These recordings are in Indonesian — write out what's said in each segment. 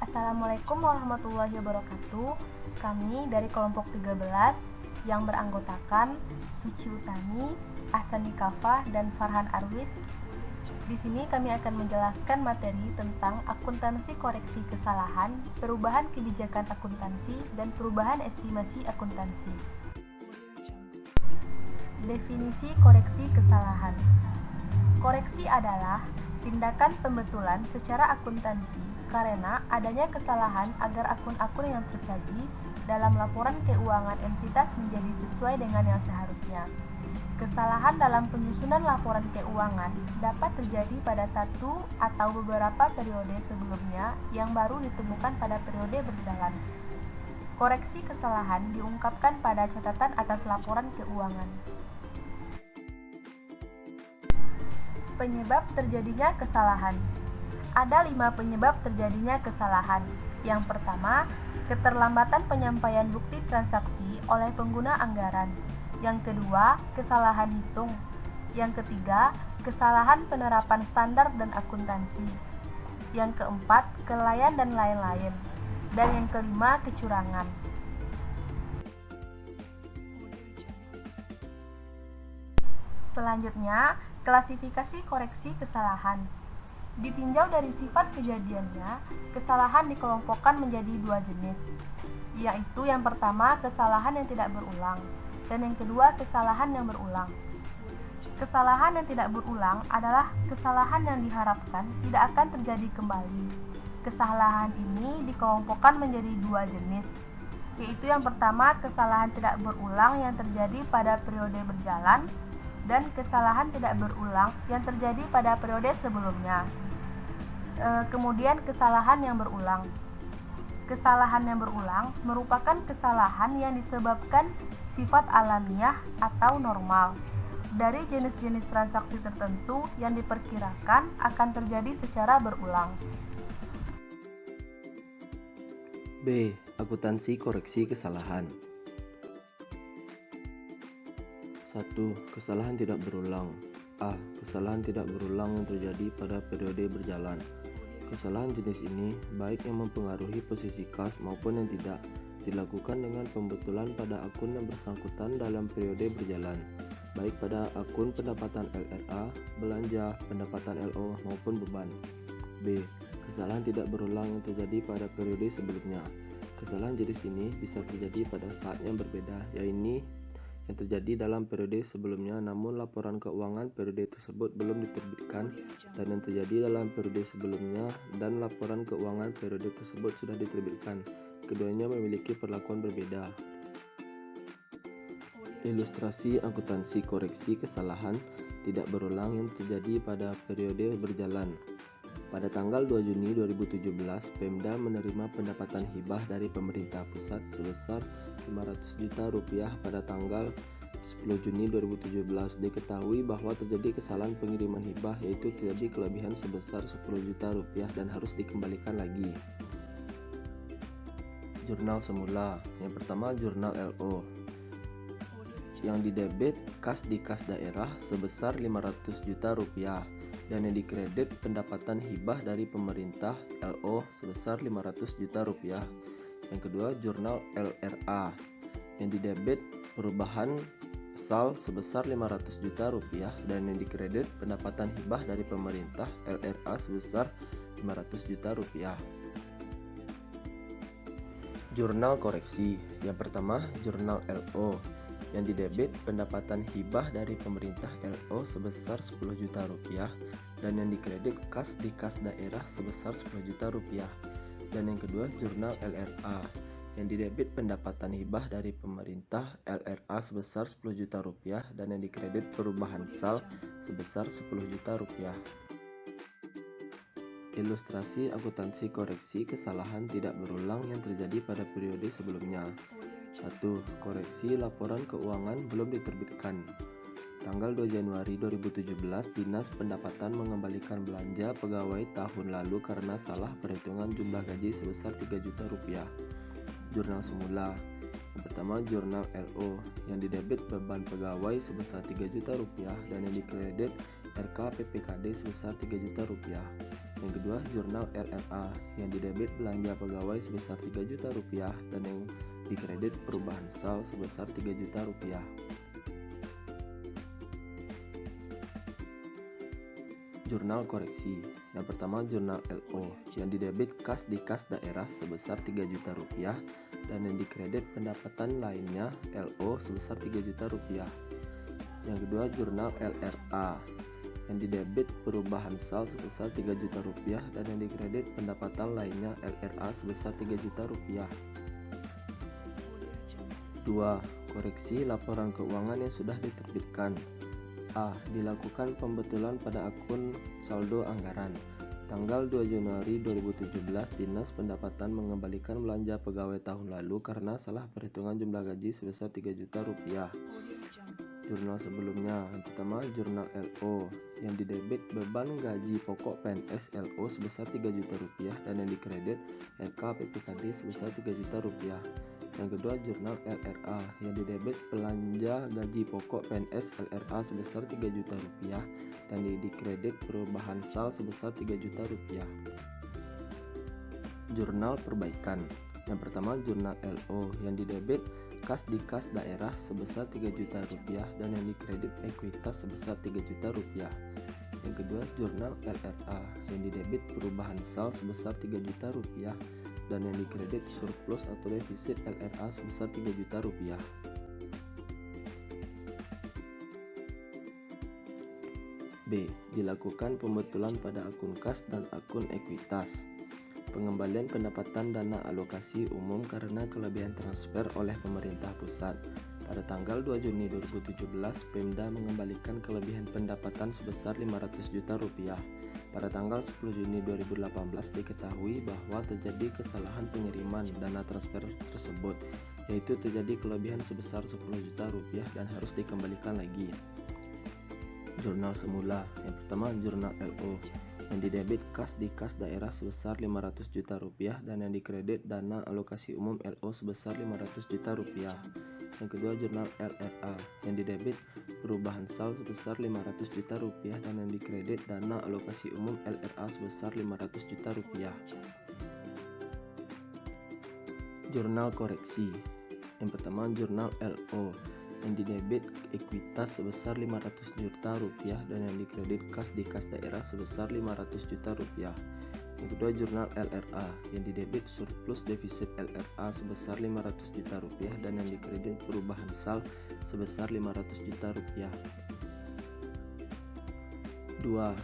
Assalamualaikum warahmatullahi wabarakatuh. Kami dari kelompok 13 yang beranggotakan Suci Utami, Ahsani Kafah, dan Farhan Arwis. Di sini kami akan menjelaskan materi tentang akuntansi koreksi kesalahan, perubahan kebijakan akuntansi, dan perubahan estimasi akuntansi. Definisi koreksi kesalahan. Koreksi adalah tindakan pembetulan secara akuntansi karena adanya kesalahan agar akun-akun yang tersaji dalam laporan keuangan entitas menjadi sesuai dengan yang seharusnya. Kesalahan dalam penyusunan laporan keuangan dapat terjadi pada satu atau beberapa periode sebelumnya yang baru ditemukan pada periode berjalan. Koreksi kesalahan diungkapkan pada catatan atas laporan keuangan. Penyebab terjadinya kesalahan. Ada 5 penyebab terjadinya kesalahan. Yang pertama, keterlambatan penyampaian bukti transaksi oleh pengguna anggaran. Yang kedua, kesalahan hitung. Yang ketiga, kesalahan penerapan standar dan akuntansi. Yang keempat, kelalaian dan lain-lain. Dan yang kelima, kecurangan. Selanjutnya, klasifikasi koreksi kesalahan. Ditinjau dari sifat kejadiannya, kesalahan dikelompokkan menjadi 2 jenis, yaitu yang pertama kesalahan yang tidak berulang, dan yang kedua kesalahan yang berulang. Kesalahan yang tidak berulang adalah kesalahan yang diharapkan tidak akan terjadi kembali. Kesalahan ini dikelompokkan menjadi 2 jenis, yaitu yang pertama kesalahan tidak berulang yang terjadi pada periode berjalan, dan kesalahan tidak berulang yang terjadi pada periode sebelumnya. Kemudian kesalahan yang berulang. Kesalahan yang berulang merupakan kesalahan yang disebabkan sifat alamiah atau normal dari jenis-jenis transaksi tertentu yang diperkirakan akan terjadi secara berulang. B. Akuntansi koreksi kesalahan. 1. Kesalahan tidak berulang. A. Kesalahan tidak berulang yang terjadi pada periode berjalan. Kesalahan jenis ini, baik yang mempengaruhi posisi kas maupun yang tidak, dilakukan dengan pembetulan pada akun yang bersangkutan dalam periode berjalan, baik pada akun pendapatan LRA, belanja, pendapatan LO, maupun beban. B. Kesalahan tidak berulang yang terjadi pada periode sebelumnya. Kesalahan jenis ini bisa terjadi pada saat yang berbeda, yaitu yang terjadi dalam periode sebelumnya namun laporan keuangan periode tersebut belum diterbitkan, dan yang terjadi dalam periode sebelumnya dan laporan keuangan periode tersebut sudah diterbitkan. Keduanya memiliki perlakuan berbeda. Ilustrasi akuntansi koreksi kesalahan tidak berulang yang terjadi pada periode berjalan. Pada tanggal 2 Juni 2017, Pemda menerima pendapatan hibah dari pemerintah pusat sebesar Rp500 juta pada tanggal 10 Juni 2017. Diketahui bahwa terjadi kesalahan pengiriman hibah, yaitu terjadi kelebihan sebesar Rp10 juta dan harus dikembalikan lagi. Jurnal semula. Yang pertama, jurnal LO yang didebit kas di kas daerah sebesar Rp500 juta dan yang dikredit pendapatan hibah dari pemerintah LO sebesar Rp500 juta. Yang kedua, jurnal LRA yang didebit perubahan asal sebesar Rp500 juta dan yang dikredit pendapatan hibah dari pemerintah LRA sebesar Rp500 juta. Jurnal koreksi. Yang pertama, jurnal LO yang didebit pendapatan hibah dari pemerintah LO sebesar Rp10 juta dan yang dikredit kas di kas daerah sebesar Rp10 juta. Dan yang kedua, jurnal LRA yang didebit pendapatan hibah dari pemerintah LRA sebesar Rp10 juta dan yang dikredit perubahan sal sebesar Rp10 juta. Ilustrasi akuntansi koreksi kesalahan tidak berulang yang terjadi pada periode sebelumnya. 1. Koreksi laporan keuangan belum diterbitkan. Tanggal 2 Januari 2017, Dinas Pendapatan mengembalikan belanja pegawai tahun lalu karena salah perhitungan jumlah gaji sebesar Rp3 juta. Jurnal semula. Yang pertama, jurnal LO yang didebit beban pegawai sebesar Rp3 juta dan yang dikredit RK PPKD sebesar Rp3 juta. Yang kedua, jurnal LRA yang didebit belanja pegawai sebesar 3 juta rupiah dan yang dikredit perubahan sal sebesar 3 juta rupiah. Jurnal koreksi. Yang pertama, jurnal LO yang didebit kas di kas daerah sebesar 3 juta rupiah dan yang dikredit pendapatan lainnya LO sebesar 3 juta rupiah. Yang kedua, jurnal LRA yang didebit perubahan sal sebesar 3 juta rupiah dan yang dikredit pendapatan lainnya LRA sebesar 3 juta rupiah. 2. Koreksi laporan keuangan yang sudah diterbitkan. A. Dilakukan pembetulan pada akun saldo anggaran. Tanggal 2 Januari 2017, Dinas Pendapatan mengembalikan belanja pegawai tahun lalu karena salah perhitungan jumlah gaji sebesar 3 juta rupiah. Jurnal sebelumnya. Yang pertama, jurnal LO yang didebit beban gaji pokok PNS LO sebesar 3 juta rupiah dan yang dikredit LK PPKD sebesar 3 juta rupiah. Yang kedua, jurnal LRA yang didebit belanja gaji pokok PNS LRA sebesar 3 juta rupiah dan dikredit perubahan sal sebesar 3 juta rupiah. Jurnal perbaikan. Yang pertama, jurnal LO yang didebit kas di kas daerah sebesar 3 juta rupiah dan yang dikredit ekuitas sebesar 3 juta rupiah. Yang kedua, jurnal LRA yang didebit perubahan sal sebesar 3 juta rupiah dan yang dikredit surplus atau defisit LRA sebesar 3 juta rupiah. B. Dilakukan pembetulan pada akun kas dan akun ekuitas. Pengembalian pendapatan dana alokasi umum karena kelebihan transfer oleh pemerintah pusat. Pada tanggal 2 Juni 2017, Pemda mengembalikan kelebihan pendapatan sebesar 500 juta rupiah. Pada tanggal 10 Juni 2018 diketahui bahwa terjadi kesalahan pengiriman dana transfer tersebut, yaitu terjadi kelebihan sebesar 10 juta rupiah dan harus dikembalikan lagi. Jurnal semula. Yang pertama, jurnal LO yang didebit kas di kas daerah sebesar 500 juta rupiah dan yang dikredit dana alokasi umum LO sebesar 500 juta rupiah. Yang kedua, jurnal LRA yang didebit perubahan sal sebesar 500 juta rupiah dan yang dikredit dana alokasi umum LRA sebesar 500 juta rupiah. Jurnal koreksi. Yang pertama, jurnal LO yang didebit ekuitas sebesar 500 juta rupiah dan yang dikredit kas di kas daerah sebesar 500 juta rupiah. Yang kedua, jurnal LRA yang didebit surplus defisit LRA sebesar 500 juta rupiah dan yang dikredit perubahan sal sebesar 500 juta rupiah. 2.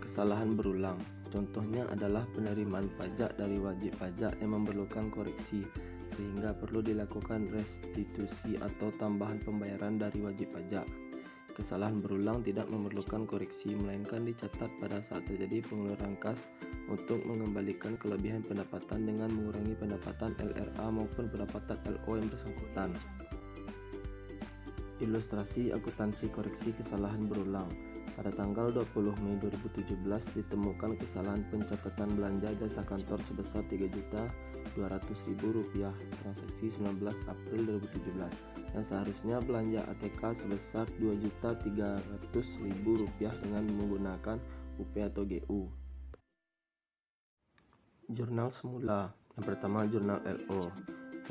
Kesalahan berulang. Contohnya adalah penerimaan pajak dari wajib pajak yang memerlukan koreksi sehingga perlu dilakukan restitusi atau tambahan pembayaran dari wajib pajak. Kesalahan berulang tidak memerlukan koreksi melainkan dicatat pada saat terjadi pengeluaran kas untuk mengembalikan kelebihan pendapatan dengan mengurangi pendapatan LRA maupun pendapatan LO yang bersangkutan. Ilustrasi akuntansi koreksi kesalahan berulang. Pada tanggal 20 Mei 2017 ditemukan kesalahan pencatatan belanja jasa kantor sebesar Rp3.200.000 transaksi 19 April 2017 yang seharusnya belanja ATK sebesar Rp2.300.000 dengan menggunakan UP atau GU. Jurnal semula. Yang pertama, jurnal LO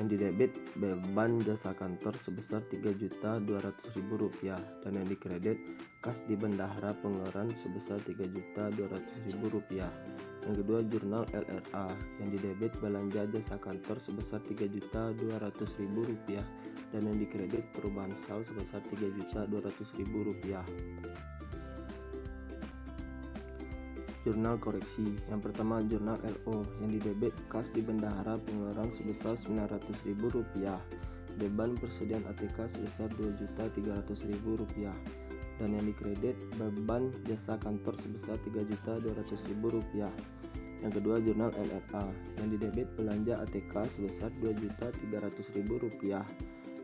yang didebit beban jasa kantor sebesar Rp3.200.000 dan yang dikredit kas di bendahara pengeluaran sebesar Rp3.200.000. Yang kedua, jurnal LRA yang didebit belanja jasa kantor sebesar Rp3.200.000 dan yang dikredit perubahan sal sebesar Rp3.200.000. Jurnal koreksi. Yang pertama, jurnal LO yang didebit kas di bendahara pengeluaran sebesar Rp900.000, beban persediaan ATK sebesar Rp2.300.000 dan yang dikredit beban jasa kantor sebesar Rp3.200.000. Yang kedua, jurnal LRA yang didebit belanja ATK sebesar Rp2.300.000,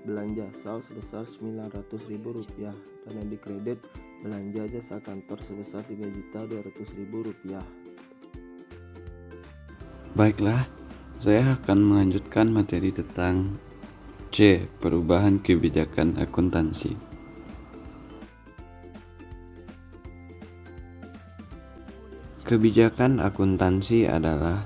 belanja sal sebesar Rp900.000 dan yang dikredit belanja jasa kantor sebesar Rp3.200.000. Baiklah, saya akan melanjutkan materi tentang C. Perubahan kebijakan akuntansi. Kebijakan akuntansi adalah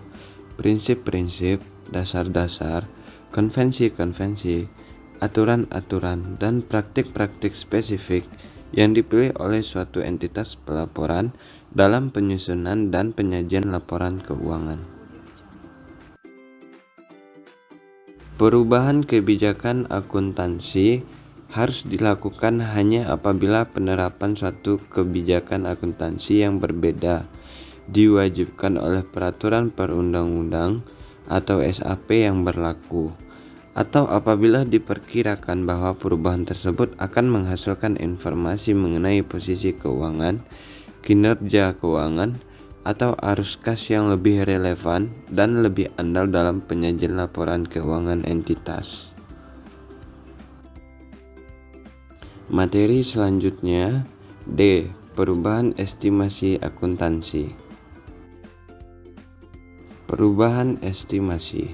prinsip-prinsip, dasar-dasar, konvensi-konvensi, aturan-aturan, dan praktik-praktik spesifik yang dipilih oleh suatu entitas pelaporan dalam penyusunan dan penyajian laporan keuangan. Perubahan kebijakan akuntansi harus dilakukan hanya apabila penerapan suatu kebijakan akuntansi yang berbeda diwajibkan oleh peraturan perundang-undang atau SAP yang berlaku, atau apabila diperkirakan bahwa perubahan tersebut akan menghasilkan informasi mengenai posisi keuangan, kinerja keuangan, atau arus kas yang lebih relevan dan lebih andal dalam penyajian laporan keuangan entitas. Materi selanjutnya D. Perubahan estimasi akuntansi. Perubahan estimasi.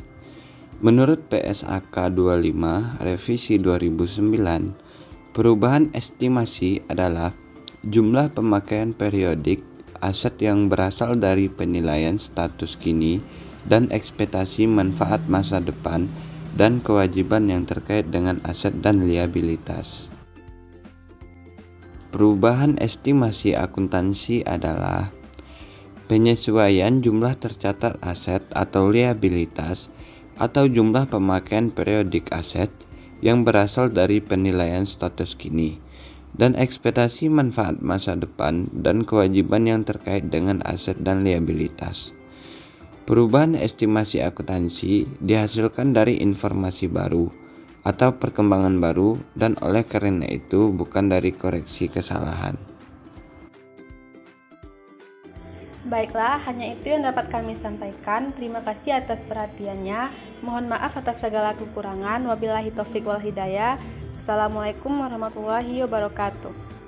Menurut PSAK 25 Revisi 2009, perubahan estimasi adalah jumlah pemakaian periodik aset yang berasal dari penilaian status kini dan ekspektasi manfaat masa depan dan kewajiban yang terkait dengan aset dan liabilitas. Perubahan estimasi akuntansi adalah penyesuaian jumlah tercatat aset atau liabilitas atau jumlah pemakaian periodik aset yang berasal dari penilaian status kini dan ekspektasi manfaat masa depan dan kewajiban yang terkait dengan aset dan liabilitas. Perubahan estimasi akuntansi dihasilkan dari informasi baru atau perkembangan baru dan oleh karena itu bukan dari koreksi kesalahan. Baiklah, hanya itu yang dapat kami sampaikan. Terima kasih atas perhatiannya. Mohon maaf atas segala kekurangan. Wabillahi taufiq wal hidayah. Assalamualaikum warahmatullahi wabarakatuh.